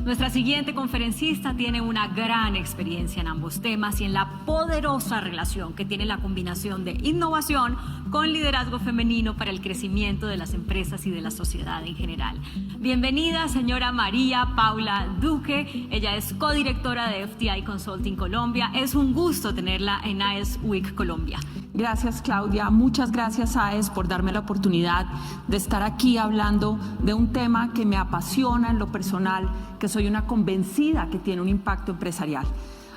Nuestra siguiente conferencista tiene una gran experiencia en ambos temas y en la poderosa relación que tiene la combinación de innovación con liderazgo femenino para el crecimiento de las empresas y de la sociedad en general. Bienvenida, señora María Paula Duque. Ella es codirectora de FTI Consulting Colombia. Es un gusto tenerla en AES Week Colombia. Gracias, Claudia. Muchas gracias, AES, por darme la oportunidad de estar aquí hablando de un tema que me apasiona en lo personal, que soy una convencida que tiene un impacto empresarial.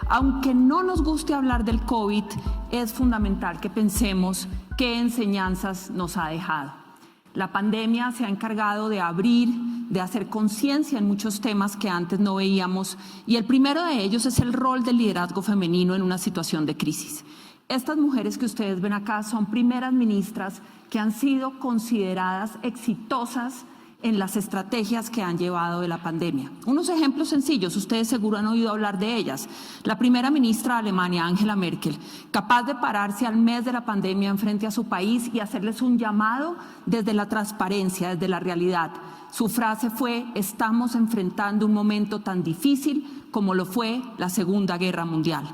Aunque no nos guste hablar del COVID, es fundamental que pensemos qué enseñanzas nos ha dejado. La pandemia se ha encargado de abrir, de hacer conciencia en muchos temas que antes no veíamos, y el primero de ellos es el rol del liderazgo femenino en una situación de crisis. Estas mujeres que ustedes ven acá son primeras ministras que han sido consideradas exitosas en las estrategias que han llevado de la pandemia. Unos ejemplos sencillos, ustedes seguro han oído hablar de ellas. La primera ministra de Alemania, Angela Merkel, capaz de pararse al mes de la pandemia enfrente a su país y hacerles un llamado desde la transparencia, desde la realidad. Su frase fue: estamos enfrentando un momento tan difícil como lo fue la Segunda Guerra Mundial.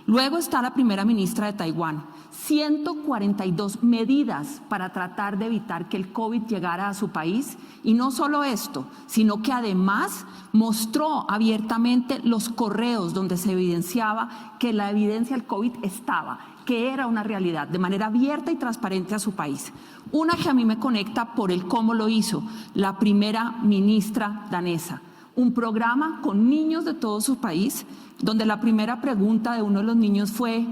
Luego está la primera ministra de Taiwán. 142 medidas para tratar de evitar que el COVID llegara a su país. Y no solo esto, sino que además mostró abiertamente los correos donde se evidenciaba que la evidencia del COVID estaba, que era una realidad, de manera abierta y transparente a su país. Una que a mí me conecta por el cómo lo hizo, la primera ministra danesa. Un programa con niños de todo su país, donde la primera pregunta de uno de los niños fue: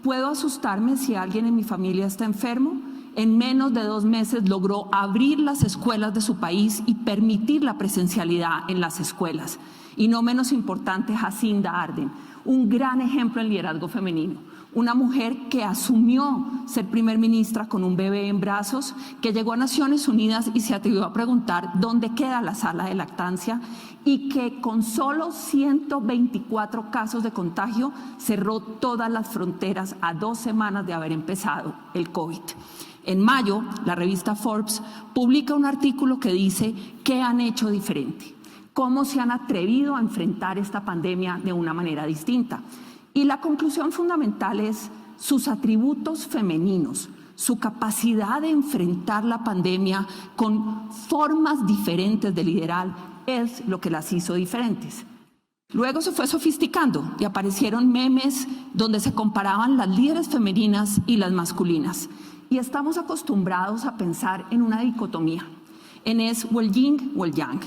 ¿puedo asustarme si alguien en mi familia está enfermo? En menos de 2 meses logró abrir las escuelas de su país y permitir la presencialidad en las escuelas. Y no menos importante, Jacinda Ardern, un gran ejemplo en liderazgo femenino. Una mujer que asumió ser primer ministra con un bebé en brazos, que llegó a Naciones Unidas y se atrevió a preguntar dónde queda la sala de lactancia, y que con solo 124 casos de contagio cerró todas las fronteras a 2 semanas de haber empezado el COVID. En mayo, la revista Forbes publica un artículo que dice qué han hecho diferente, cómo se han atrevido a enfrentar esta pandemia de una manera distinta. Y la conclusión fundamental es sus atributos femeninos, su capacidad de enfrentar la pandemia con formas diferentes de liderar es lo que las hizo diferentes. Luego se fue sofisticando y aparecieron memes donde se comparaban las líderes femeninas y las masculinas. Y estamos acostumbrados a pensar en una dicotomía, en es o el yin o el yang,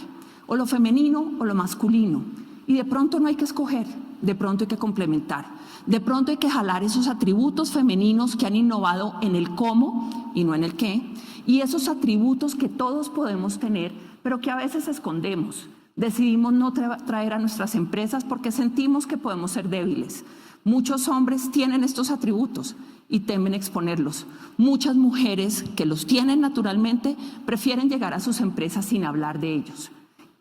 o lo femenino o lo masculino. Y de pronto no hay que escoger, de pronto hay que complementar, de pronto hay que jalar esos atributos femeninos que han innovado en el cómo y no en el qué, y esos atributos que todos podemos tener, pero que a veces escondemos. Decidimos no traer a nuestras empresas porque sentimos que podemos ser débiles. Muchos hombres tienen estos atributos y temen exponerlos. Muchas mujeres que los tienen naturalmente prefieren llegar a sus empresas sin hablar de ellos.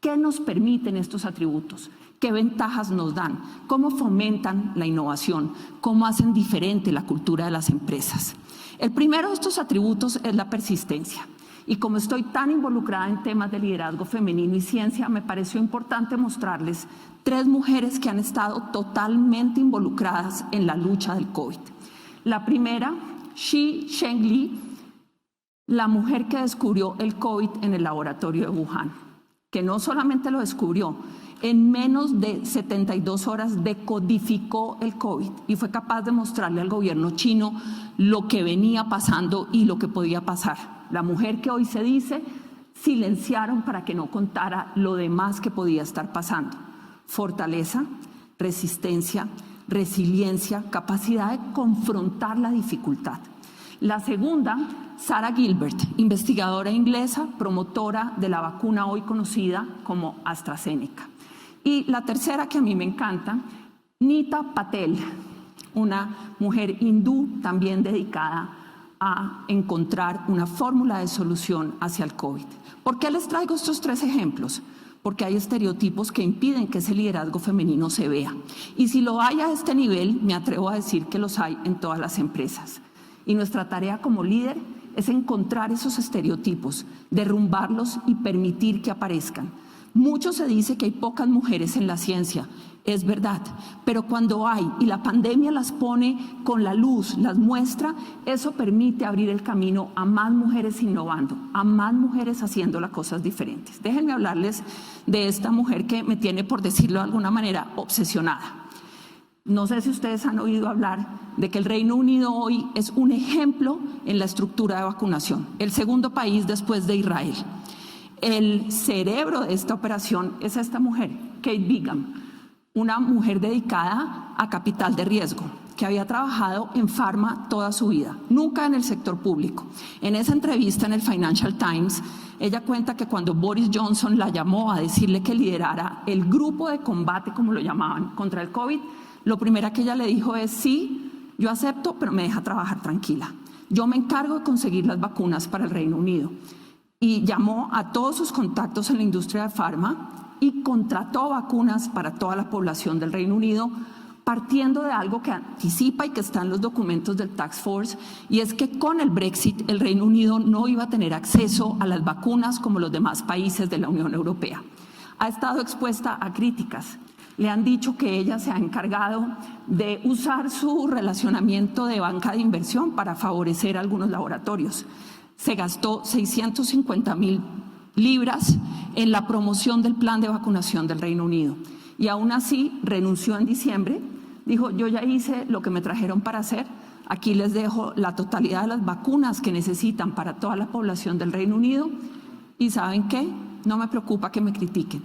¿Qué nos permiten estos atributos? ¿Qué ventajas nos dan? ¿Cómo fomentan la innovación? ¿Cómo hacen diferente la cultura de las empresas? El primero de estos atributos es la persistencia. Y como estoy tan involucrada en temas de liderazgo femenino y ciencia, me pareció importante mostrarles 3 mujeres que han estado totalmente involucradas en la lucha del COVID. La primera, Shi Zhengli, la mujer que descubrió el COVID en el laboratorio de Wuhan, que no solamente lo descubrió, en menos de 72 horas decodificó el COVID y fue capaz de mostrarle al gobierno chino lo que venía pasando y lo que podía pasar. La mujer que hoy se dice silenciaron para que no contara lo demás que podía estar pasando. Fortaleza, resistencia, resiliencia, capacidad de confrontar la dificultad. La segunda, Sarah Gilbert, investigadora inglesa, promotora de la vacuna hoy conocida como AstraZeneca. Y la tercera, que a mí me encanta, Nita Patel, una mujer hindú también dedicada a encontrar una fórmula de solución hacia el COVID. ¿Por qué les traigo estos 3 ejemplos? Porque hay estereotipos que impiden que ese liderazgo femenino se vea. Y si lo hay a este nivel, me atrevo a decir que los hay en todas las empresas. Y nuestra tarea como líder es encontrar esos estereotipos, derrumbarlos y permitir que aparezcan. Mucho se dice que hay pocas mujeres en la ciencia, es verdad, pero cuando hay y la pandemia las pone con la luz, las muestra, eso permite abrir el camino a más mujeres innovando, a más mujeres haciendo las cosas diferentes. Déjenme hablarles de esta mujer que me tiene, por decirlo de alguna manera, obsesionada. No sé si ustedes han oído hablar de que el Reino Unido hoy es un ejemplo en la estructura de vacunación, el segundo país después de Israel. El cerebro de esta operación es esta mujer, Kate Bingham, una mujer dedicada a capital de riesgo, que había trabajado en farma toda su vida, nunca en el sector público. En esa entrevista en el Financial Times, ella cuenta que cuando Boris Johnson la llamó a decirle que liderara el grupo de combate, como lo llamaban, contra el COVID, lo primero que ella le dijo es: sí, yo acepto, pero me deja trabajar tranquila. Yo me encargo de conseguir las vacunas para el Reino Unido. Y llamó a todos sus contactos en la industria de farma y contrató vacunas para toda la población del Reino Unido, partiendo de algo que anticipa y que está en los documentos del Task Force, y es que con el Brexit el Reino Unido no iba a tener acceso a las vacunas como los demás países de la Unión Europea. Ha estado expuesta a críticas. Le han dicho que ella se ha encargado de usar su relacionamiento de banca de inversión para favorecer a algunos laboratorios. Se gastó 650.000 libras en la promoción del plan de vacunación del Reino Unido y aún así renunció en diciembre. Dijo: yo ya hice lo que me trajeron para hacer, aquí les dejo la totalidad de las vacunas que necesitan para toda la población del Reino Unido y ¿saben qué? No me preocupa que me critiquen,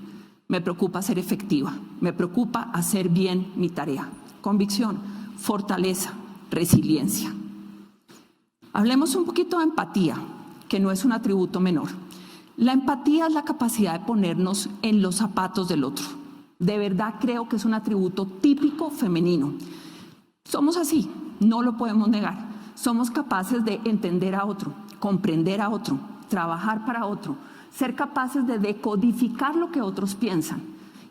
me preocupa ser efectiva, me preocupa hacer bien mi tarea. Convicción, fortaleza, resiliencia. Hablemos un poquito de empatía, que no es un atributo menor. La empatía es la capacidad de ponernos en los zapatos del otro. De verdad creo que es un atributo típico femenino. Somos así, no lo podemos negar. Somos capaces de entender a otro, comprender a otro, trabajar para otro, ser capaces de decodificar lo que otros piensan.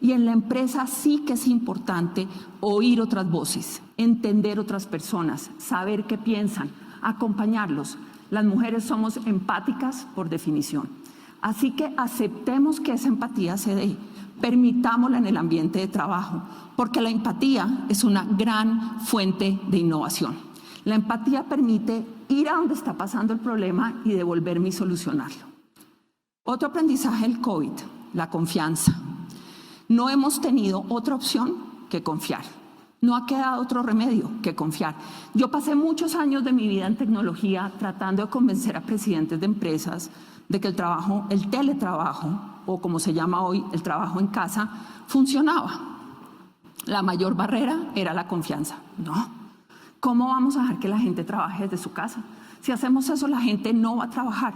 Y en la empresa sí que es importante oír otras voces, entender otras personas, saber qué piensan, acompañarlos. Las mujeres somos empáticas por definición. Así que aceptemos que esa empatía se dé, permitámosla en el ambiente de trabajo, porque la empatía es una gran fuente de innovación. La empatía permite ir a donde está pasando el problema y devolverme y solucionarlo. Otro aprendizaje del COVID, la confianza. No hemos tenido otra opción que confiar. No ha quedado otro remedio que confiar. Yo pasé muchos años de mi vida en tecnología tratando de convencer a presidentes de empresas de que el teletrabajo, o como se llama hoy, el trabajo en casa, funcionaba. La mayor barrera era la confianza. No. ¿Cómo vamos a dejar que la gente trabaje desde su casa? Si hacemos eso, la gente no va a trabajar.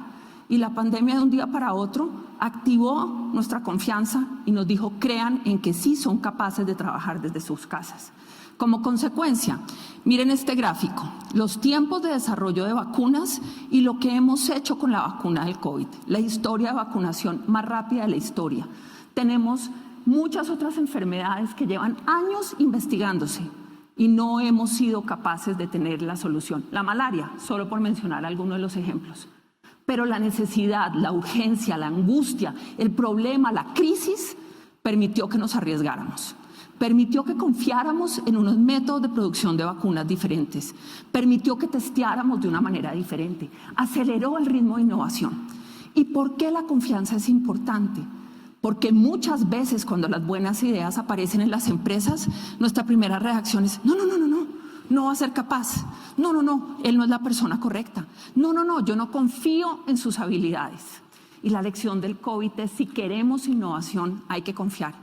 Y la pandemia de un día para otro activó nuestra confianza y nos dijo: crean en que sí son capaces de trabajar desde sus casas. Como consecuencia, miren este gráfico, los tiempos de desarrollo de vacunas y lo que hemos hecho con la vacuna del COVID, la historia de vacunación más rápida de la historia. Tenemos muchas otras enfermedades que llevan años investigándose y no hemos sido capaces de tener la solución. La malaria, solo por mencionar algunos de los ejemplos. Pero la necesidad, la urgencia, la angustia, el problema, la crisis, permitió que nos arriesgáramos. Permitió que confiáramos en unos métodos de producción de vacunas diferentes. Permitió que testeáramos de una manera diferente. Aceleró el ritmo de innovación. ¿Y por qué la confianza es importante? Porque muchas veces cuando las buenas ideas aparecen en las empresas, nuestra primera reacción es: no va a ser capaz. No, él no es la persona correcta. No, yo no confío en sus habilidades. Y la lección del COVID es: si queremos innovación, hay que confiar.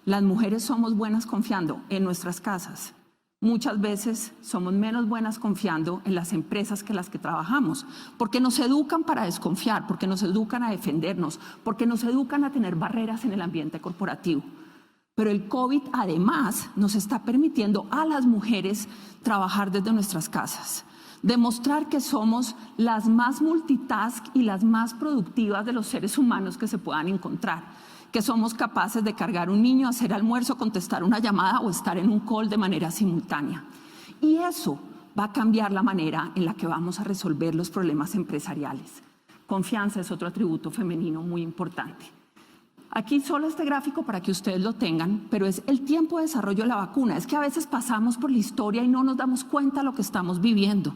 Las mujeres somos buenas confiando en nuestras casas. Muchas veces somos menos buenas confiando en las empresas que las que trabajamos, porque nos educan para desconfiar, porque nos educan a defendernos, porque nos educan a tener barreras en el ambiente corporativo. Pero el COVID además nos está permitiendo a las mujeres trabajar desde nuestras casas, demostrar que somos las más multitask y las más productivas de los seres humanos que se puedan encontrar, que somos capaces de cargar un niño, hacer almuerzo, contestar una llamada o estar en un call de manera simultánea. Y eso va a cambiar la manera en la que vamos a resolver los problemas empresariales. Confianza es otro atributo femenino muy importante. Aquí solo este gráfico para que ustedes lo tengan, pero es el tiempo de desarrollo de la vacuna. Es que a veces pasamos por la historia y no nos damos cuenta de lo que estamos viviendo.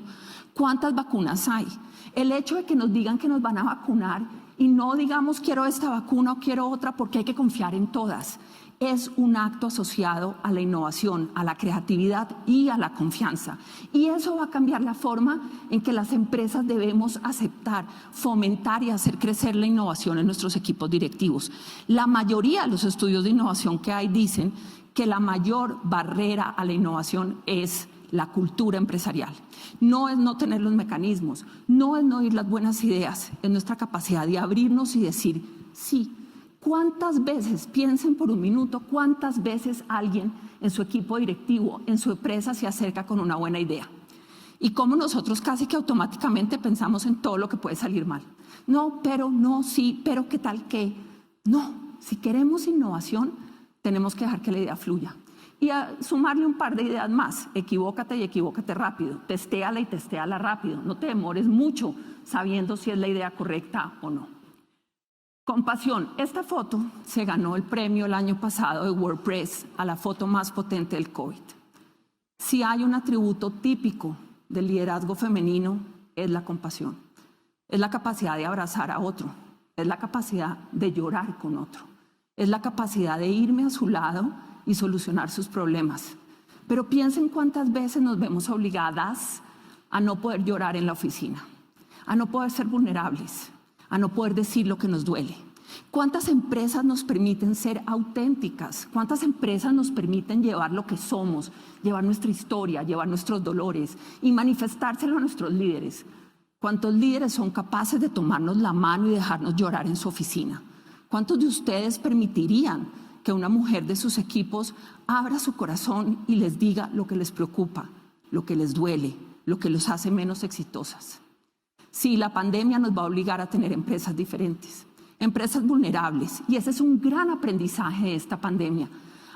¿Cuántas vacunas hay? El hecho de que nos digan que nos van a vacunar y no digamos quiero esta vacuna o quiero otra porque hay que confiar en todas, es un acto asociado a la innovación, a la creatividad y a la confianza. Y eso va a cambiar la forma en que las empresas debemos aceptar, fomentar y hacer crecer la innovación en nuestros equipos directivos. La mayoría de los estudios de innovación que hay dicen que la mayor barrera a la innovación es la cultura empresarial. No es no tener los mecanismos, no es no oír las buenas ideas, es nuestra capacidad de abrirnos y decir sí. ¿Cuántas veces, piensen por un minuto, cuántas veces alguien en su equipo directivo, en su empresa se acerca con una buena idea? Y cómo nosotros casi que automáticamente pensamos en todo lo que puede salir mal. No, pero, no, sí, pero ¿qué tal qué? No, si queremos innovación, tenemos que dejar que la idea fluya. Y a sumarle un par de ideas más, equivócate y equivócate rápido, testéala y testéala rápido, no te demores mucho sabiendo si es la idea correcta o no. Compasión, esta foto se ganó el premio el año pasado de WordPress a la foto más potente del COVID. Si hay un atributo típico del liderazgo femenino es la compasión, es la capacidad de abrazar a otro, es la capacidad de llorar con otro, es la capacidad de irme a su lado y solucionar sus problemas. Pero piensen cuántas veces nos vemos obligadas a no poder llorar en la oficina, a no poder ser vulnerables, a no poder decir lo que nos duele. ¿Cuántas empresas nos permiten ser auténticas? ¿Cuántas empresas nos permiten llevar lo que somos, llevar nuestra historia, llevar nuestros dolores y manifestárselo a nuestros líderes? ¿Cuántos líderes son capaces de tomarnos la mano y dejarnos llorar en su oficina? ¿Cuántos de ustedes permitirían que una mujer de sus equipos abra su corazón y les diga lo que les preocupa, lo que les duele, lo que los hace menos exitosas? Sí, la pandemia nos va a obligar a tener empresas diferentes, empresas vulnerables, y ese es un gran aprendizaje de esta pandemia.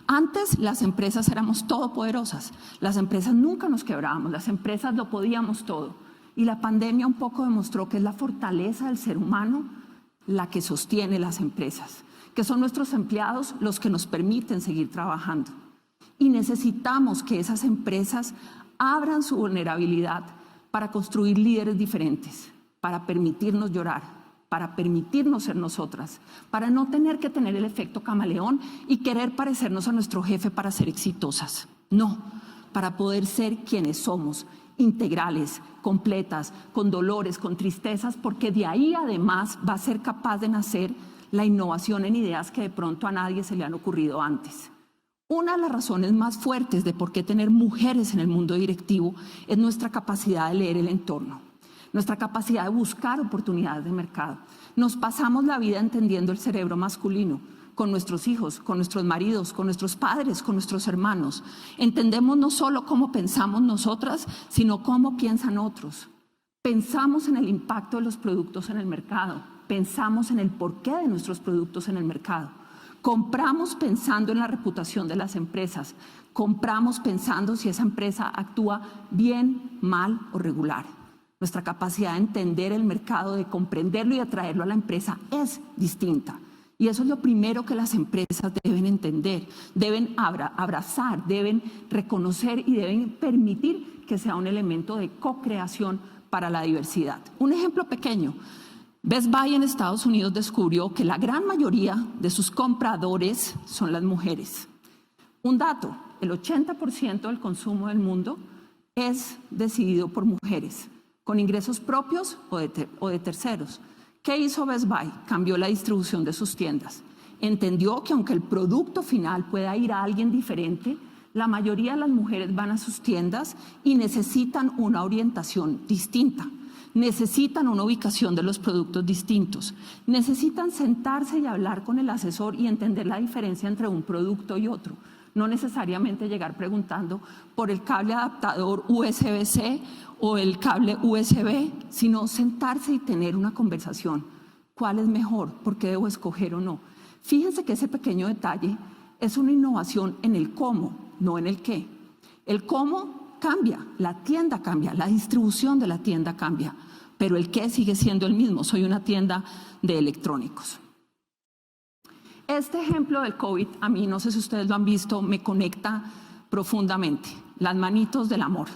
Antes las empresas éramos todopoderosas, las empresas nunca nos quebrábamos, las empresas lo podíamos todo, y la pandemia un poco demostró que es la fortaleza del ser humano la que sostiene las empresas, que son nuestros empleados los que nos permiten seguir trabajando. Y necesitamos que esas empresas abran su vulnerabilidad para construir líderes diferentes, para permitirnos llorar, para permitirnos ser nosotras, para no tener que tener el efecto camaleón y querer parecernos a nuestro jefe para ser exitosas. No, para poder ser quienes somos, integrales, completas, con dolores, con tristezas, porque de ahí además va a ser capaz de nacer la innovación en ideas que de pronto a nadie se le han ocurrido antes. Una de las razones más fuertes de por qué tener mujeres en el mundo directivo es nuestra capacidad de leer el entorno, nuestra capacidad de buscar oportunidades de mercado. Nos pasamos la vida entendiendo el cerebro masculino, con nuestros hijos, con nuestros maridos, con nuestros padres, con nuestros hermanos. Entendemos no solo cómo pensamos nosotras, sino cómo piensan otros. Pensamos en el impacto de los productos en el mercado, pensamos en el porqué de nuestros productos en el mercado. Compramos pensando en la reputación de las empresas, compramos pensando si esa empresa actúa bien, mal o regular. Nuestra capacidad de entender el mercado, de comprenderlo y de traerlo a la empresa es distinta. Y eso es lo primero que las empresas deben entender, deben abrazar, deben reconocer y deben permitir que sea un elemento de co-creación para la diversidad. Un ejemplo pequeño. Best Buy en Estados Unidos descubrió que la gran mayoría de sus compradores son las mujeres. Un dato, el 80% del consumo del mundo es decidido por mujeres, con ingresos propios o de terceros. ¿Qué hizo Best Buy? Cambió la distribución de sus tiendas. Entendió que aunque el producto final pueda ir a alguien diferente, la mayoría de las mujeres van a sus tiendas y necesitan una orientación distinta. Necesitan una ubicación de los productos distintos, necesitan sentarse y hablar con el asesor y entender la diferencia entre un producto y otro. No necesariamente llegar preguntando por el cable adaptador USB-C o el cable USB, sino sentarse y tener una conversación. ¿Cuál es mejor? ¿Por qué debo escoger o no? Fíjense que ese pequeño detalle es una innovación en el cómo, no en el qué. El cómo cambia, la tienda cambia, la distribución de la tienda cambia, pero el qué sigue siendo el mismo. Soy una tienda de electrónicos. Este ejemplo del COVID, a mí, no sé si ustedes lo han visto, me conecta profundamente. Las manitos del amor.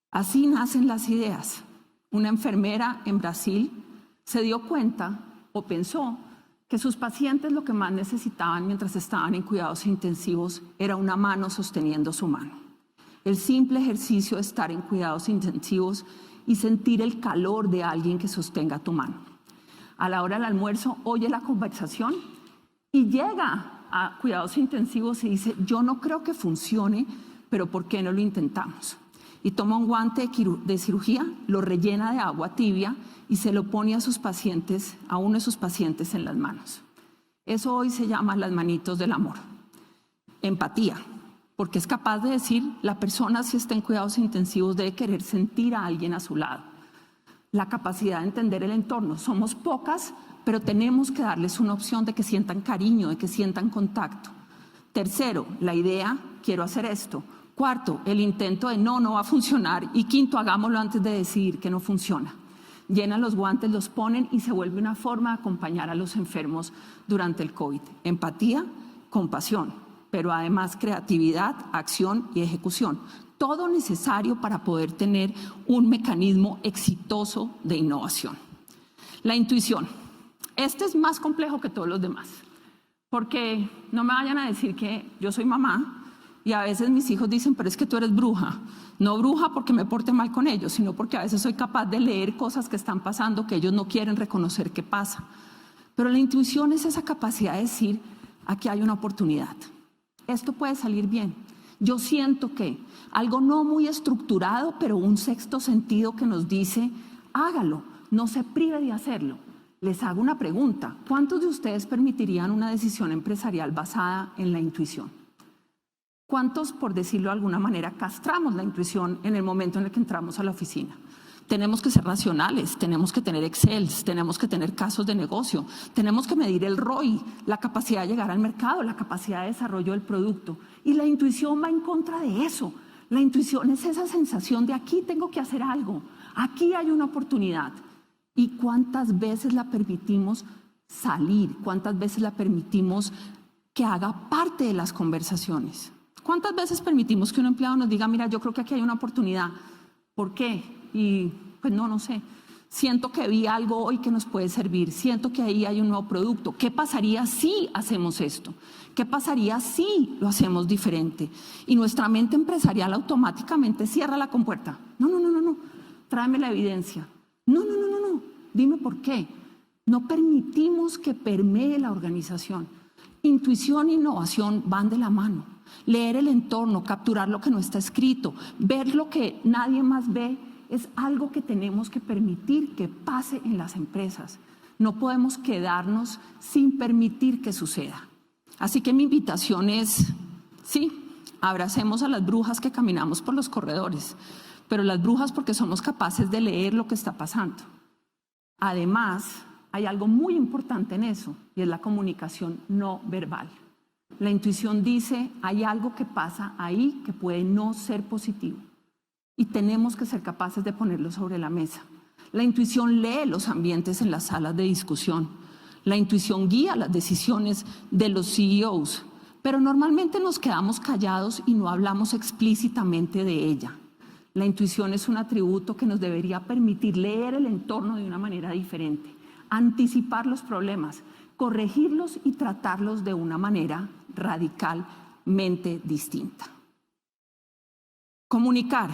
Así nacen las ideas. Una enfermera en Brasil se dio cuenta o pensó que sus pacientes lo que más necesitaban mientras estaban en cuidados intensivos era una mano sosteniendo su mano. El simple ejercicio de estar en cuidados intensivos y sentir el calor de alguien que sostenga tu mano. A la hora del almuerzo oye la conversación y llega a cuidados intensivos y dice, yo no creo que funcione, pero ¿por qué no lo intentamos? Y toma un guante de cirugía, lo rellena de agua tibia y se lo pone a sus pacientes, a uno de sus pacientes en las manos. Eso hoy se llama las manitos del amor. Empatía, porque es capaz de decir, la persona si está en cuidados intensivos debe querer sentir a alguien a su lado. La capacidad de entender el entorno. Somos pocas, pero tenemos que darles una opción de que sientan cariño, de que sientan contacto. Tercero, la idea, quiero hacer esto. Cuarto, el intento de no va a funcionar. Y quinto, hagámoslo antes de decidir que no funciona. Llenan los guantes, los ponen y se vuelve una forma de acompañar a los enfermos durante el COVID. Empatía, compasión, pero además creatividad, acción y ejecución. Todo necesario para poder tener un mecanismo exitoso de innovación. La intuición. Este es más complejo que todos los demás, porque no me vayan a decir que yo soy mamá y a veces mis hijos dicen, pero es que tú eres bruja. No bruja porque me porte mal con ellos, sino porque a veces soy capaz de leer cosas que están pasando que ellos no quieren reconocer que pasa. Pero la intuición es esa capacidad de decir, aquí hay una oportunidad. Esto puede salir bien. Yo siento que algo no muy estructurado, pero un sexto sentido que nos dice, hágalo, no se prive de hacerlo. Les hago una pregunta, ¿cuántos de ustedes permitirían una decisión empresarial basada en la intuición? ¿Cuántos, por decirlo de alguna manera, castramos la intuición en el momento en el que entramos a la oficina? Tenemos que ser racionales, tenemos que tener Excel, tenemos que tener casos de negocio, tenemos que medir el ROI, la capacidad de llegar al mercado, la capacidad de desarrollo del producto. Y la intuición va en contra de eso. La intuición es esa sensación de aquí tengo que hacer algo, aquí hay una oportunidad. ¿Y cuántas veces la permitimos salir? ¿Cuántas veces la permitimos que haga parte de las conversaciones? ¿Cuántas veces permitimos que un empleado nos diga, mira, yo creo que aquí hay una oportunidad? ¿Por qué? Y pues no sé. Siento que vi algo hoy que nos puede servir. Siento que ahí hay un nuevo producto. ¿Qué pasaría si hacemos esto? ¿Qué pasaría si lo hacemos diferente? Y nuestra mente empresarial automáticamente cierra la compuerta. No. Tráeme la evidencia. No. Dime por qué. No permitimos que permee la organización. Intuición e innovación van de la mano. Leer el entorno, capturar lo que no está escrito, ver lo que nadie más ve, es algo que tenemos que permitir que pase en las empresas. No podemos quedarnos sin permitir que suceda. Así que mi invitación es, sí, abracemos a las brujas que caminamos por los corredores, pero las brujas porque somos capaces de leer lo que está pasando. Además, hay algo muy importante en eso y es la comunicación no verbal. La intuición dice, hay algo que pasa ahí que puede no ser positivo y tenemos que ser capaces de ponerlo sobre la mesa. La intuición lee los ambientes en las salas de discusión. La intuición guía las decisiones de los CEOs, pero normalmente nos quedamos callados y no hablamos explícitamente de ella. La intuición es un atributo que nos debería permitir leer el entorno de una manera diferente, anticipar los problemas, corregirlos y tratarlos de una manera radicalmente distinta. Comunicar.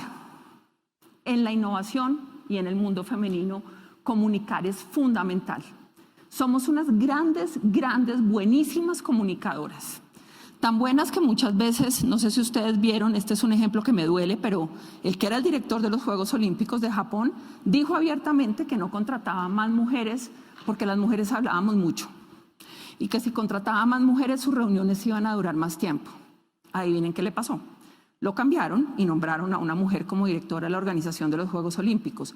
En la innovación y en el mundo femenino, comunicar es fundamental. Somos unas grandes, buenísimas comunicadoras. Tan buenas que muchas veces, no sé si ustedes vieron, este es un ejemplo que me duele, pero el que era el director de los Juegos Olímpicos de Japón dijo abiertamente que no contrataba más mujeres porque las mujeres hablábamos mucho y que si contrataba más mujeres sus reuniones iban a durar más tiempo. Adivinen qué le pasó. Lo cambiaron y nombraron a una mujer como directora de la organización de los Juegos Olímpicos.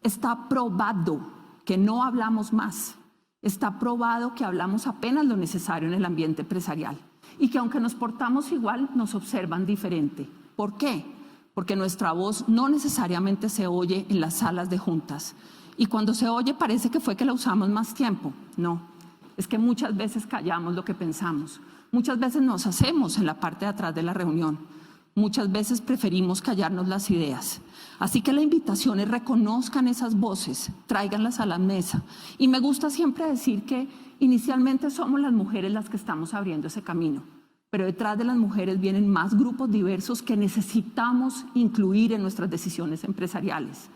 Está probado que no hablamos más. Está probado que hablamos apenas lo necesario en el ambiente empresarial. Y que aunque nos portamos igual, nos observan diferente. ¿Por qué? Porque nuestra voz no necesariamente se oye en las salas de juntas. Y cuando se oye parece que fue que la usamos más tiempo. No, es que muchas veces callamos lo que pensamos. Muchas veces nos hacemos en la parte de atrás de la reunión. Muchas veces preferimos callarnos las ideas. Así que la invitación es reconozcan esas voces, tráiganlas a la mesa. Y me gusta siempre decir que inicialmente somos las mujeres las que estamos abriendo ese camino, pero detrás de las mujeres vienen más grupos diversos que necesitamos incluir en nuestras decisiones empresariales.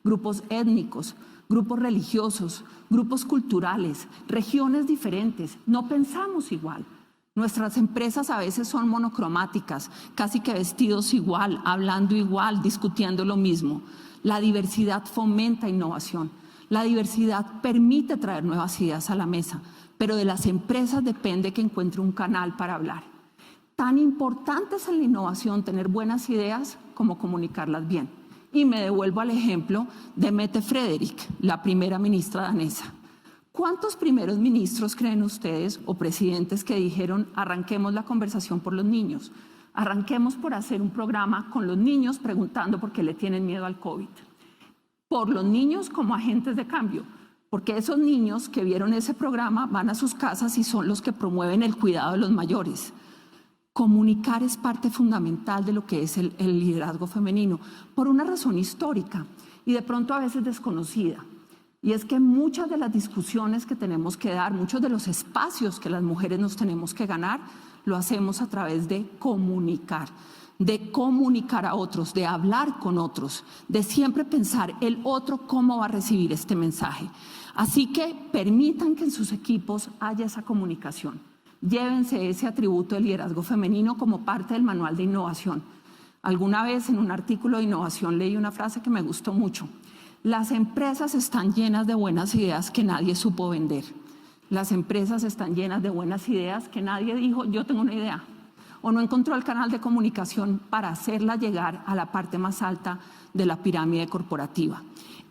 Grupos étnicos, grupos religiosos, grupos culturales, regiones diferentes. No pensamos igual. Nuestras empresas a veces son monocromáticas, casi que vestidos igual, hablando igual, discutiendo lo mismo. La diversidad fomenta innovación. La diversidad permite traer nuevas ideas a la mesa, pero de las empresas depende que encuentre un canal para hablar. Tan importante es en la innovación tener buenas ideas como comunicarlas bien. Y me devuelvo al ejemplo de Mette Frederik, la primera ministra danesa. ¿Cuántos primeros ministros creen ustedes o presidentes que dijeron arranquemos la conversación por los niños? Arranquemos por hacer un programa con los niños preguntando por qué le tienen miedo al COVID. Por los niños como agentes de cambio, porque esos niños que vieron ese programa van a sus casas y son los que promueven el cuidado de los mayores. Comunicar es parte fundamental de lo que es el liderazgo femenino, por una razón histórica y de pronto a veces desconocida. Y es que muchas de las discusiones que tenemos que dar, muchos de los espacios que las mujeres nos tenemos que ganar, lo hacemos a través de comunicar a otros, de hablar con otros, de siempre pensar el otro cómo va a recibir este mensaje. Así que permitan que en sus equipos haya esa comunicación. Llévense ese atributo de liderazgo femenino como parte del manual de innovación. Alguna vez en un artículo de innovación leí una frase que me gustó mucho. Las empresas están llenas de buenas ideas que nadie supo vender. Las empresas están llenas de buenas ideas que nadie dijo, yo tengo una idea. O no encontró el canal de comunicación para hacerla llegar a la parte más alta de la pirámide corporativa.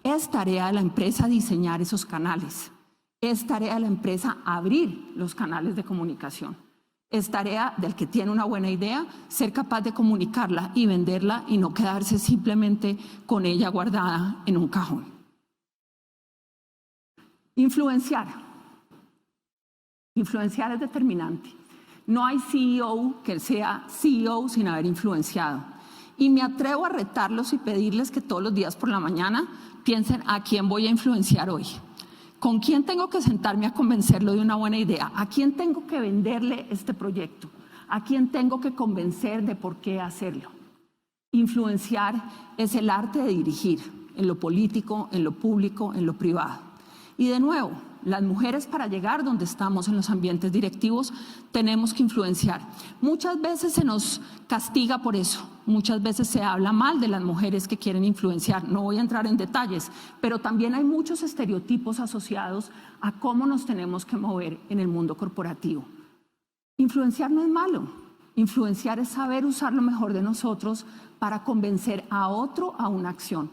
Es tarea de la empresa diseñar esos canales. Es tarea de la empresa abrir los canales de comunicación. Es tarea del que tiene una buena idea ser capaz de comunicarla y venderla y no quedarse simplemente con ella guardada en un cajón. Influenciar. Influenciar es determinante. No hay CEO que sea CEO sin haber influenciado. Y me atrevo a retarlos y pedirles que todos los días por la mañana piensen a quién voy a influenciar hoy. ¿Con quién tengo que sentarme a convencerlo de una buena idea? ¿A quién tengo que venderle este proyecto? ¿A quién tengo que convencer de por qué hacerlo? Influenciar es el arte de dirigir en lo político, en lo público, en lo privado. Y de nuevo, las mujeres para llegar donde estamos en los ambientes directivos tenemos que influenciar. Muchas veces se nos castiga por eso. Muchas veces se habla mal de las mujeres que quieren influenciar. No voy a entrar en detalles, pero también hay muchos estereotipos asociados a cómo nos tenemos que mover en el mundo corporativo. Influenciar no es malo. Influenciar es saber usar lo mejor de nosotros para convencer a otro a una acción.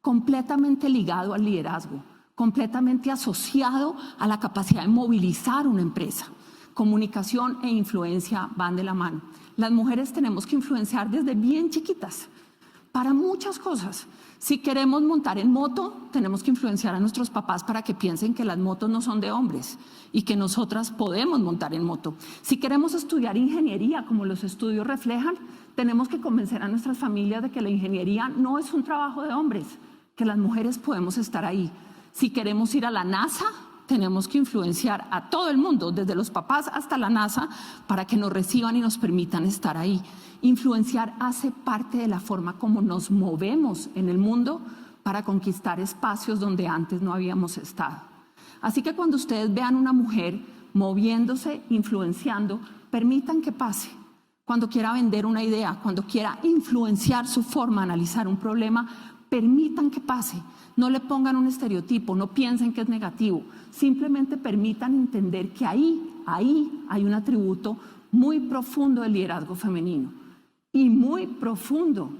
Completamente ligado al liderazgo, completamente asociado a la capacidad de movilizar una empresa. Comunicación e influencia van de la mano. Las mujeres tenemos que influenciar desde bien chiquitas para muchas cosas. Si queremos montar en moto, tenemos que influenciar a nuestros papás para que piensen que las motos no son de hombres y que nosotras podemos montar en moto. Si queremos estudiar ingeniería, como los estudios reflejan, tenemos que convencer a nuestras familias de que la ingeniería no es un trabajo de hombres, que las mujeres podemos estar ahí. Si queremos ir a la NASA, tenemos que influenciar a todo el mundo, desde los papás hasta la NASA, para que nos reciban y nos permitan estar ahí. Influenciar hace parte de la forma como nos movemos en el mundo para conquistar espacios donde antes no habíamos estado. Así que cuando ustedes vean una mujer moviéndose, influenciando, permitan que pase. Cuando quiera vender una idea, cuando quiera influenciar su forma de analizar un problema, permitan que pase. No le pongan un estereotipo, no piensen que es negativo. Simplemente permitan entender que ahí hay un atributo muy profundo del liderazgo femenino y muy profundo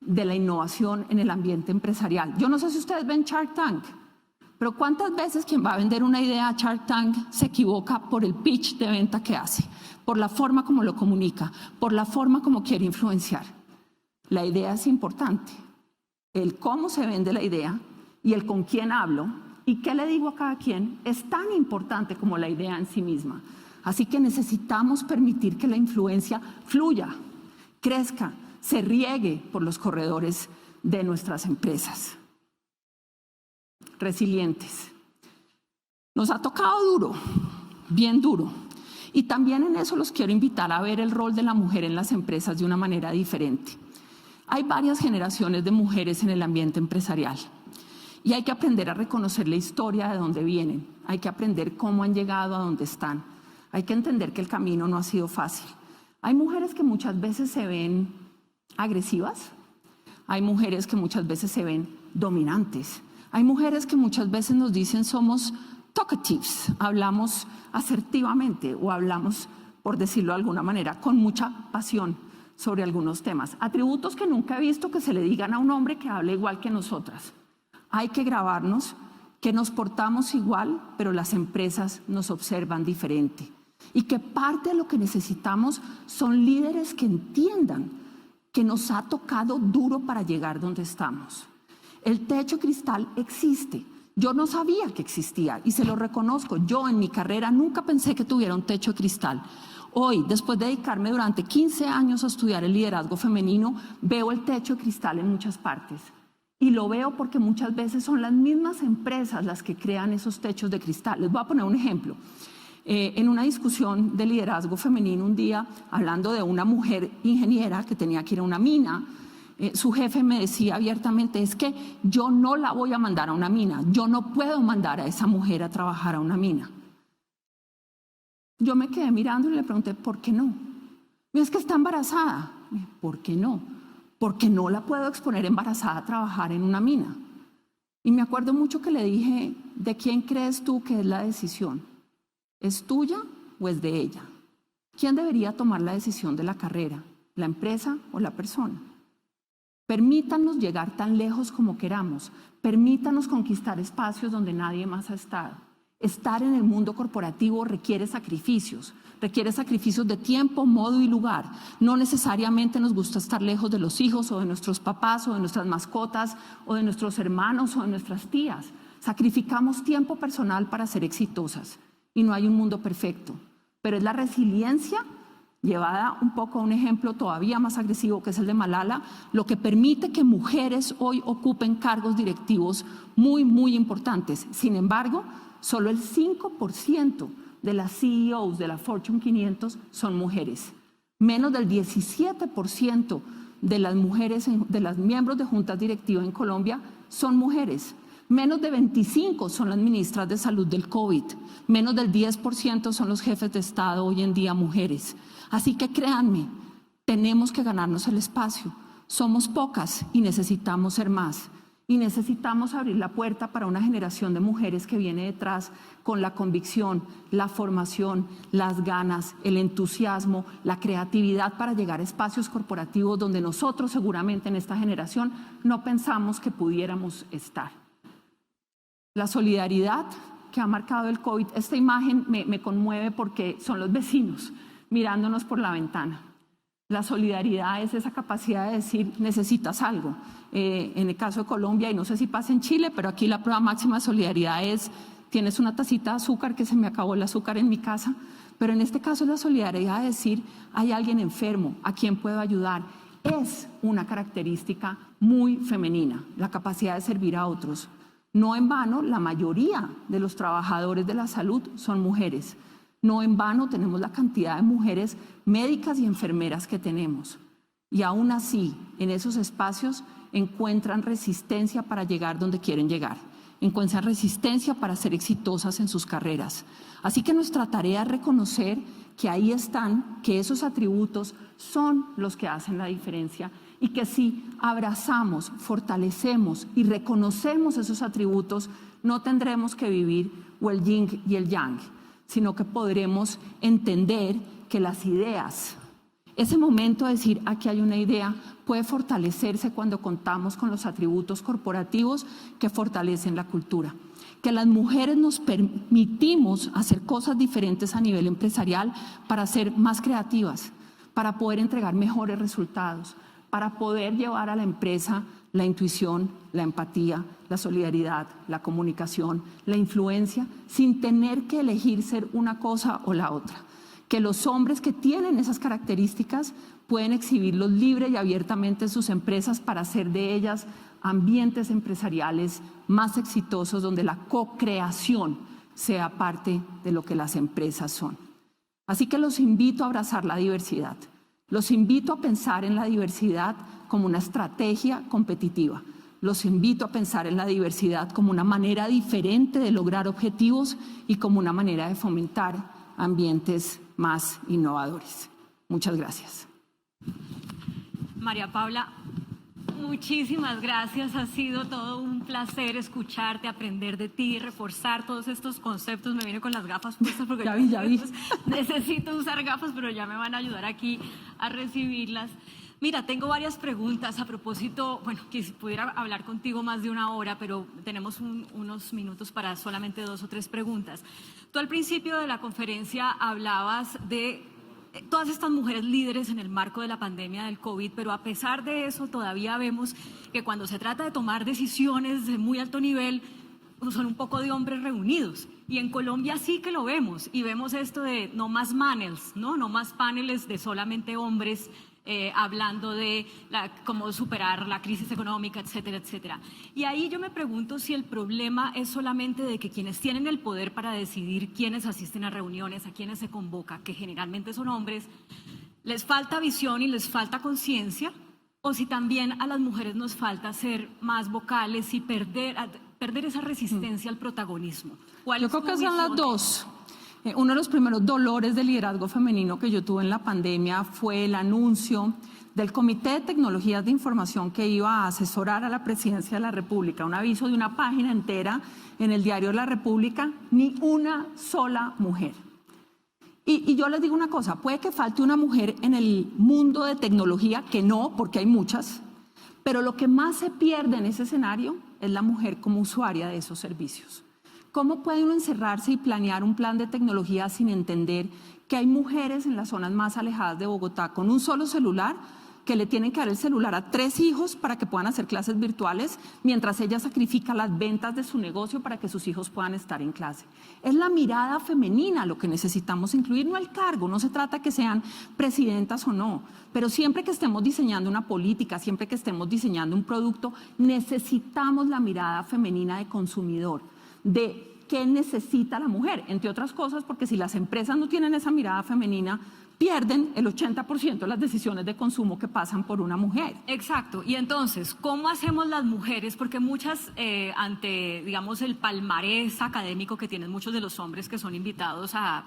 de la innovación en el ambiente empresarial. Yo no sé si ustedes ven Shark Tank, pero ¿cuántas veces quien va a vender una idea a Shark Tank se equivoca por el pitch de venta que hace, por la forma como lo comunica, por la forma como quiere influenciar? La idea es importante. El cómo se vende la idea y el con quién hablo y qué le digo a cada quien es tan importante como la idea en sí misma. Así que necesitamos permitir que la influencia fluya, crezca, se riegue por los corredores de nuestras empresas. Resilientes. Nos ha tocado duro, bien duro. Y también en eso los quiero invitar a ver el rol de la mujer en las empresas de una manera diferente. Hay varias generaciones de mujeres en el ambiente empresarial y hay que aprender a reconocer la historia de dónde vienen. Hay que aprender cómo han llegado a donde están. Hay que entender que el camino no ha sido fácil. Hay mujeres que muchas veces se ven agresivas. Hay mujeres que muchas veces se ven dominantes. Hay mujeres que muchas veces nos dicen somos talkatives, hablamos asertivamente o hablamos, por decirlo de alguna manera, con mucha pasión sobre algunos temas. Atributos que nunca he visto que se le digan a un hombre que hable igual que nosotras. Hay que grabarnos que nos portamos igual, pero las empresas nos observan diferente. Y que parte de lo que necesitamos son líderes que entiendan que nos ha tocado duro para llegar donde estamos. El techo cristal existe. Yo no sabía que existía y se lo reconozco. Yo en mi carrera nunca pensé que tuviera un techo de cristal. Hoy, después de dedicarme durante 15 años a estudiar el liderazgo femenino, veo el techo de cristal en muchas partes. Y lo veo porque muchas veces son las mismas empresas las que crean esos techos de cristal. Les voy a poner un ejemplo. En una discusión de liderazgo femenino un día, hablando de una mujer ingeniera que tenía que ir a una mina, su jefe me decía abiertamente, es que yo no la voy a mandar a una mina, yo no puedo mandar a esa mujer a trabajar a una mina. Yo me quedé mirando y le pregunté, ¿por qué no? Es que está embarazada. ¿Por qué no? Porque no la puedo exponer embarazada a trabajar en una mina. Y me acuerdo mucho que le dije, ¿de quién crees tú que es la decisión? ¿Es tuya o es de ella? ¿Quién debería tomar la decisión de la carrera? ¿La empresa o la persona? Permítanos llegar tan lejos como queramos. Permítanos conquistar espacios donde nadie más ha estado. Estar en el mundo corporativo requiere sacrificios de tiempo, modo y lugar. No necesariamente nos gusta estar lejos de los hijos o de nuestros papás o de nuestras mascotas o de nuestros hermanos o de nuestras tías. Sacrificamos tiempo personal para ser exitosas y no hay un mundo perfecto. Pero es la resiliencia llevada un poco a un ejemplo todavía más agresivo que es el de Malala, lo que permite que mujeres hoy ocupen cargos directivos muy, muy importantes. Sin embargo, solo el 5% de las CEOs de la Fortune 500 son mujeres. Menos del 17% de las mujeres, de las miembros de juntas directivas en Colombia son mujeres. Menos de 25 son las ministras de salud del COVID. Menos del 10% son los jefes de Estado hoy en día mujeres. Así que créanme, tenemos que ganarnos el espacio. Somos pocas y necesitamos ser más. Y necesitamos abrir la puerta para una generación de mujeres que viene detrás con la convicción, la formación, las ganas, el entusiasmo, la creatividad para llegar a espacios corporativos donde nosotros seguramente en esta generación no pensamos que pudiéramos estar. La solidaridad que ha marcado el COVID, esta imagen me conmueve porque son los vecinos mirándonos por la ventana. La solidaridad es esa capacidad de decir, necesitas algo. En el caso de Colombia, y no sé si pasa en Chile, pero aquí la prueba máxima de solidaridad es, tienes una tacita de azúcar, que se me acabó el azúcar en mi casa, pero en este caso la solidaridad de decir, hay alguien enfermo, ¿a quién puedo ayudar? Es una característica muy femenina, la capacidad de servir a otros. No en vano, la mayoría de los trabajadores de la salud son mujeres. No en vano tenemos la cantidad de mujeres médicas y enfermeras que tenemos. Y aún así, en esos espacios encuentran resistencia para llegar donde quieren llegar. Encuentran resistencia para ser exitosas en sus carreras. Así que nuestra tarea es reconocer que ahí están, que esos atributos son los que hacen la diferencia y que si abrazamos, fortalecemos y reconocemos esos atributos, no tendremos que vivir o el yin y el yang, sino que podremos entender que las ideas, ese momento de decir aquí hay una idea, puede fortalecerse cuando contamos con los atributos corporativos que fortalecen la cultura. Que las mujeres nos permitimos hacer cosas diferentes a nivel empresarial para ser más creativas, para poder entregar mejores resultados, para poder llevar a la empresa la intuición, la empatía, la solidaridad, la comunicación, la influencia, sin tener que elegir ser una cosa o la otra. Que los hombres que tienen esas características pueden exhibirlos libre y abiertamente en sus empresas para hacer de ellas ambientes empresariales más exitosos, donde la co-creación sea parte de lo que las empresas son. Así que los invito a abrazar la diversidad. Los invito a pensar en la diversidad como una estrategia competitiva. Los invito a pensar en la diversidad como una manera diferente de lograr objetivos y como una manera de fomentar ambientes más innovadores. Muchas gracias. María Paula, muchísimas gracias. Ha sido todo un placer escucharte, aprender de ti, reforzar todos estos conceptos. Me vine con las gafas puestas porque ya vi. Necesito usar gafas, pero ya me van a ayudar aquí a recibirlas. Mira, tengo varias preguntas a propósito, bueno, que si pudiera hablar contigo más de una hora, pero tenemos unos minutos para solamente 2 o 3 preguntas. Tú al principio de la conferencia hablabas de todas estas mujeres líderes en el marco de la pandemia del COVID, pero a pesar de eso todavía vemos que cuando se trata de tomar decisiones de muy alto nivel, son un poco de hombres reunidos. Y en Colombia sí que lo vemos, y vemos esto de no más panels, no más paneles de solamente hombres hablando de cómo superar la crisis económica, etcétera, etcétera. Y ahí yo me pregunto si el problema es solamente de que quienes tienen el poder para decidir quiénes asisten a reuniones, a quiénes se convoca, que generalmente son hombres, les falta visión y les falta conciencia, o si también a las mujeres nos falta ser más vocales y perder esa resistencia al protagonismo. Yo creo que son las dos. Uno de los primeros dolores de liderazgo femenino que yo tuve en la pandemia fue el anuncio del Comité de Tecnologías de Información que iba a asesorar a la Presidencia de la República. Un aviso de una página entera en el diario La República, ni una sola mujer. Y yo les digo una cosa, puede que falte una mujer en el mundo de tecnología, que no, porque hay muchas, pero lo que más se pierde en ese escenario es la mujer como usuaria de esos servicios. ¿Cómo puede uno encerrarse y planear un plan de tecnología sin entender que hay mujeres en las zonas más alejadas de Bogotá con un solo celular que le tienen que dar el celular a 3 hijos para que puedan hacer clases virtuales, mientras ella sacrifica las ventas de su negocio para que sus hijos puedan estar en clase? Es la mirada femenina lo que necesitamos incluir, no el cargo. No se trata que sean presidentas o no, pero siempre que estemos diseñando una política, siempre que estemos diseñando un producto, necesitamos la mirada femenina de consumidor, de qué necesita la mujer, entre otras cosas, porque si las empresas no tienen esa mirada femenina, pierden el 80% de las decisiones de consumo que pasan por una mujer. Exacto. Y entonces, ¿cómo hacemos las mujeres? Porque muchas, ante, digamos, el palmarés académico que tienen muchos de los hombres que son invitados a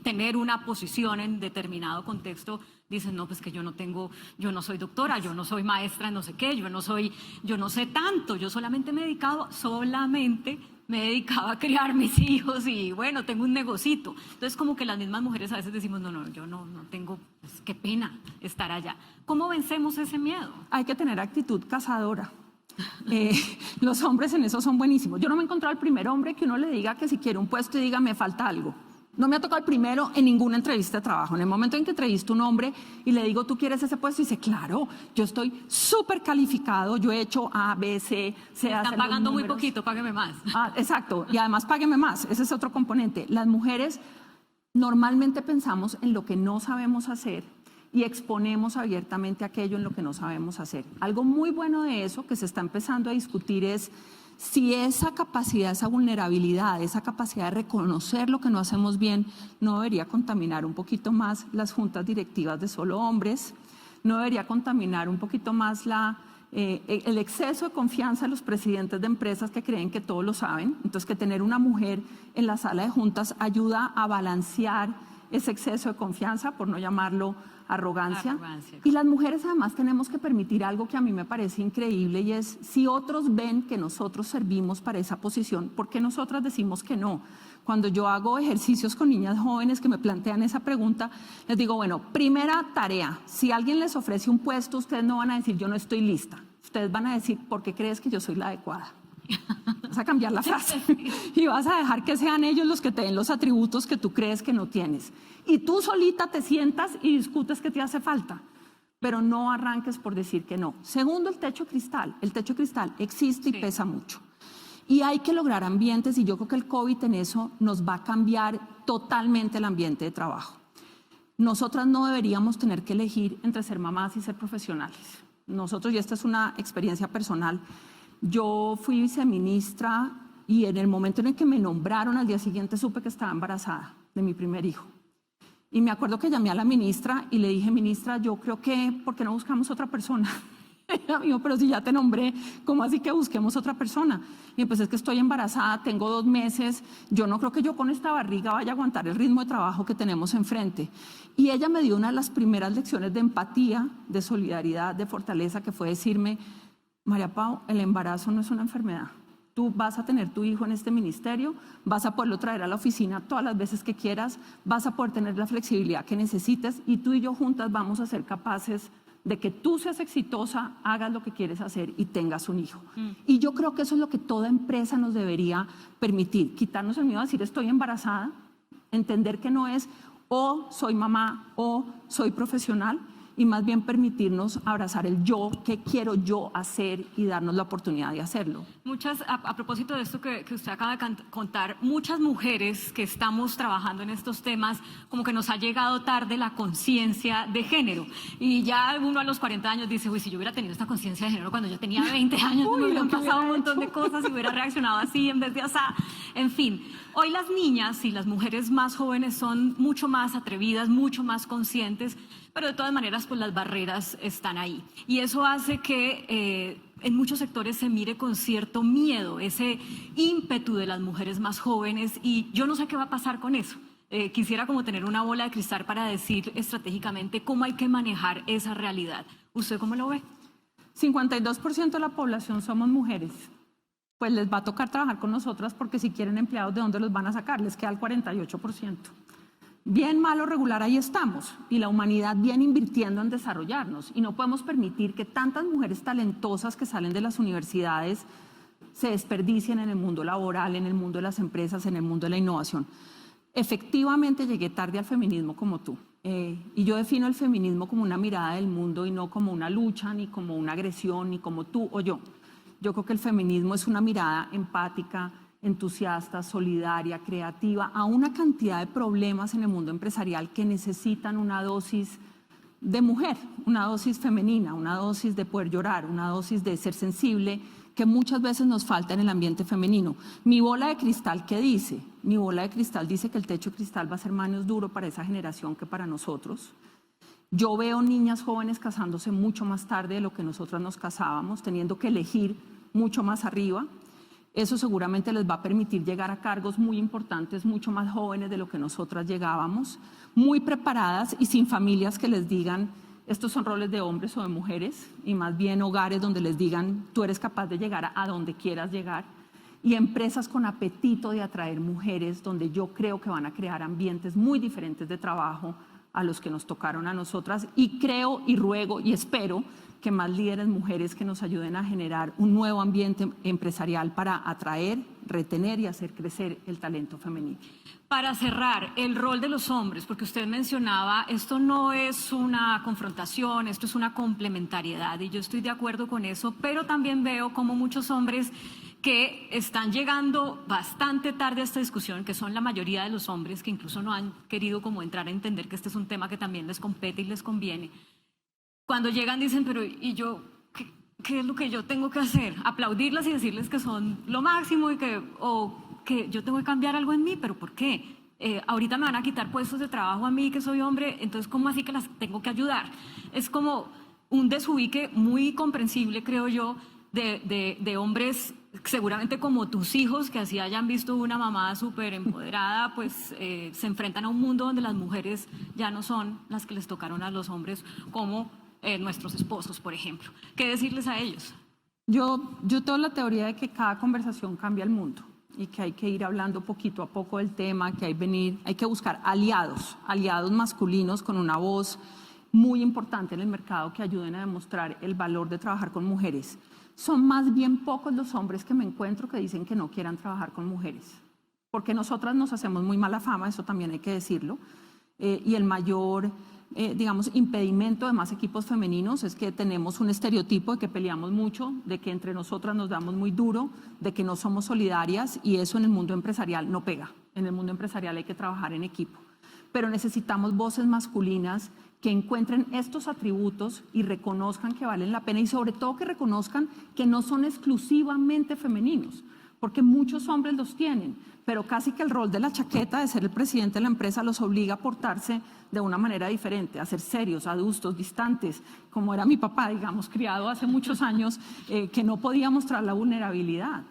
tener una posición en determinado contexto, dicen, no, pues que yo no soy doctora, yo no soy maestra en no sé qué, yo no sé tanto, yo solamente me he dedicado, a criar mis hijos y bueno, tengo un negocito. Entonces como que las mismas mujeres a veces decimos, no, yo no tengo, pues, qué pena estar allá. ¿Cómo vencemos ese miedo? Hay que tener actitud cazadora. Los hombres en eso son buenísimos. Yo no me he encontrado el primer hombre que uno le diga que si quiere un puesto y diga, me falta algo. No me ha tocado el primero en ninguna entrevista de trabajo. En el momento en que entrevisto a un hombre y le digo, ¿tú quieres ese puesto? Y dice, claro, yo estoy súper calificado, yo he hecho A, B, C, me están pagando muy poquito, págueme más. Exacto, y además págueme más, ese es otro componente. Las mujeres normalmente pensamos en lo que no sabemos hacer y exponemos abiertamente aquello en lo que no sabemos hacer. Algo muy bueno de eso que se está empezando a discutir es si esa capacidad, esa vulnerabilidad, esa capacidad de reconocer lo que no hacemos bien no debería contaminar un poquito más las juntas directivas de solo hombres, no debería contaminar un poquito más el exceso de confianza de los presidentes de empresas que creen que todo lo saben. Entonces, que tener una mujer en la sala de juntas ayuda a balancear ese exceso de confianza, por no llamarlo arrogancia. Y las mujeres además tenemos que permitir algo que a mí me parece increíble, y es, si otros ven que nosotros servimos para esa posición, ¿por qué nosotras decimos que no? Cuando yo hago ejercicios con niñas jóvenes que me plantean esa pregunta, les digo, bueno, primera tarea, si alguien les ofrece un puesto, ustedes no van a decir, yo no estoy lista. Ustedes van a decir, ¿por qué crees que yo soy la adecuada? Vas a cambiar la frase y vas a dejar que sean ellos los que te den los atributos que tú crees que no tienes. Y tú solita te sientas y discutes qué te hace falta. pero no arranques por decir que no. Segundo, el techo cristal. El techo cristal existe y pesa mucho. Y hay que lograr ambientes, y yo creo que el COVID en eso nos va a cambiar totalmente el ambiente de trabajo. Nosotras no deberíamos tener que elegir entre ser mamás y ser profesionales. Nosotros, y esta es una experiencia personal, yo fui viceministra y en el momento en el que me nombraron, al día siguiente supe que estaba embarazada de mi primer hijo. Y me acuerdo que llamé a la ministra y le dije, ministra, yo creo que, ¿por qué no buscamos otra persona? Ella me dijo, pero si ya te nombré, ¿cómo así que busquemos otra persona? Y pues es que estoy embarazada, tengo 2 meses, yo no creo que yo con esta barriga vaya a aguantar el ritmo de trabajo que tenemos enfrente. Y ella me dio una de las primeras lecciones de empatía, de solidaridad, de fortaleza, que fue decirme, María Pau, el embarazo no es una enfermedad. Tú vas a tener tu hijo en este ministerio, vas a poderlo traer a la oficina todas las veces que quieras, vas a poder tener la flexibilidad que necesites y tú y yo juntas vamos a ser capaces de que tú seas exitosa, hagas lo que quieres hacer y tengas un hijo. Y yo creo que eso es lo que toda empresa nos debería permitir, quitarnos el miedo a decir estoy embarazada, entender que no es o soy mamá o soy profesional, y más bien permitirnos abrazar el yo, qué quiero yo hacer y darnos la oportunidad de hacerlo. A propósito de esto que usted acaba de contar, muchas mujeres que estamos trabajando en estos temas, como que nos ha llegado tarde la conciencia de género. Y ya uno a los 40 años dice, uy, si yo hubiera tenido esta conciencia de género cuando yo tenía 20 años, me hubieran pasado un montón de cosas y hubiera reaccionado así en vez de asá. En fin, hoy las niñas y las mujeres más jóvenes son mucho más atrevidas, mucho más conscientes, pero de todas maneras pues las barreras están ahí. Y eso hace que en muchos sectores se mire con cierto miedo ese ímpetu de las mujeres más jóvenes y yo no sé qué va a pasar con eso. Quisiera como tener una bola de cristal para decir estratégicamente cómo hay que manejar esa realidad. ¿Usted cómo lo ve? 52% de la población somos mujeres. Pues les va a tocar trabajar con nosotras porque si quieren empleados, ¿de dónde los van a sacar? Les queda el 48%. Bien, malo, regular, ahí estamos. Y la humanidad viene invirtiendo en desarrollarnos. Y no podemos permitir que tantas mujeres talentosas que salen de las universidades se desperdicien en el mundo laboral, en el mundo de las empresas, en el mundo de la innovación. Efectivamente llegué tarde al feminismo como tú. Y yo defino el feminismo como una mirada del mundo y no como una lucha, ni como una agresión, ni como tú o yo. Yo creo que el feminismo es una mirada empática, entusiasta, solidaria, creativa, a una cantidad de problemas en el mundo empresarial que necesitan una dosis de mujer, una dosis femenina, una dosis de poder llorar, una dosis de ser sensible, que muchas veces nos falta en el ambiente femenino. Mi bola de cristal, ¿qué dice? Mi bola de cristal dice que el techo cristal va a ser menos duro para esa generación que para nosotros. Yo veo niñas jóvenes casándose mucho más tarde de lo que nosotras nos casábamos, teniendo que elegir mucho más arriba. Eso seguramente les va a permitir llegar a cargos muy importantes, mucho más jóvenes de lo que nosotras llegábamos, muy preparadas y sin familias que les digan estos son roles de hombres o de mujeres, y más bien hogares donde les digan tú eres capaz de llegar a donde quieras llegar, y empresas con apetito de atraer mujeres donde yo creo que van a crear ambientes muy diferentes de trabajo a los que nos tocaron a nosotras, y creo y ruego y espero que más líderes mujeres que nos ayuden a generar un nuevo ambiente empresarial para atraer, retener y hacer crecer el talento femenino. Para cerrar, el rol de los hombres, porque usted mencionaba, esto no es una confrontación, esto es una complementariedad y yo estoy de acuerdo con eso, pero también veo como muchos hombres que están llegando bastante tarde a esta discusión, que son la mayoría de los hombres que incluso no han querido como entrar a entender que este es un tema que también les compete y les conviene. Cuando llegan dicen, pero ¿y yo qué es lo que yo tengo que hacer? Aplaudirlas y decirles que son lo máximo y que yo tengo que cambiar algo en mí, pero ¿por qué? Ahorita me van a quitar puestos de trabajo a mí que soy hombre, entonces ¿cómo así que las tengo que ayudar? Es como un desubique muy comprensible, creo yo, de hombres seguramente como tus hijos, que así hayan visto una mamá súper empoderada, pues se enfrentan a un mundo donde las mujeres ya no son las que les tocaron a los hombres como nuestros esposos, por ejemplo. ¿Qué decirles a ellos? Yo tengo la teoría de que cada conversación cambia el mundo y que hay que ir hablando poquito a poco del tema, que hay que buscar aliados masculinos con una voz muy importante en el mercado que ayuden a demostrar el valor de trabajar con mujeres. Son más bien pocos los hombres que me encuentro que dicen que no quieran trabajar con mujeres, porque nosotras nos hacemos muy mala fama, eso también hay que decirlo, y el mayor digamos, impedimento de más equipos femeninos es que tenemos un estereotipo de que peleamos mucho, de que entre nosotras nos damos muy duro, de que no somos solidarias, y eso en el mundo empresarial no pega. En el mundo empresarial hay que trabajar en equipo. Pero necesitamos voces masculinas que encuentren estos atributos y reconozcan que valen la pena, y sobre todo que reconozcan que no son exclusivamente femeninos, porque muchos hombres los tienen, pero casi que el rol de la chaqueta de ser el presidente de la empresa los obliga a portarse de una manera diferente, a ser serios, adustos, distantes, como era mi papá, digamos, criado hace muchos años, que no podía mostrar la vulnerabilidad.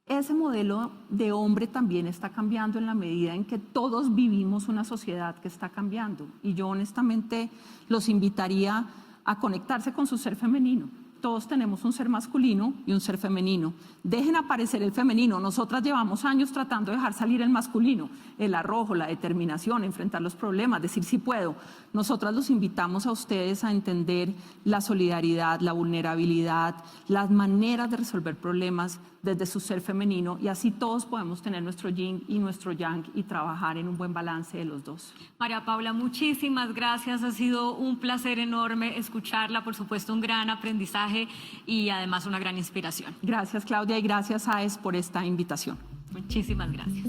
Ese modelo de hombre también está cambiando en la medida en que todos vivimos una sociedad que está cambiando. Y yo honestamente los invitaría a conectarse con su ser femenino. Todos tenemos un ser masculino y un ser femenino. Dejen aparecer el femenino. Nosotras llevamos años tratando de dejar salir el masculino, el arrojo, la determinación, enfrentar los problemas, decir sí puedo. Nosotras los invitamos a ustedes a entender la solidaridad, la vulnerabilidad, las maneras de resolver problemas desde su ser femenino, y así todos podemos tener nuestro yin y nuestro yang y trabajar en un buen balance de los dos. María Paula, muchísimas gracias. Ha sido un placer enorme escucharla, por supuesto un gran aprendizaje y además una gran inspiración. Gracias, Claudia, y gracias, Aes, por esta invitación. Muchísimas gracias.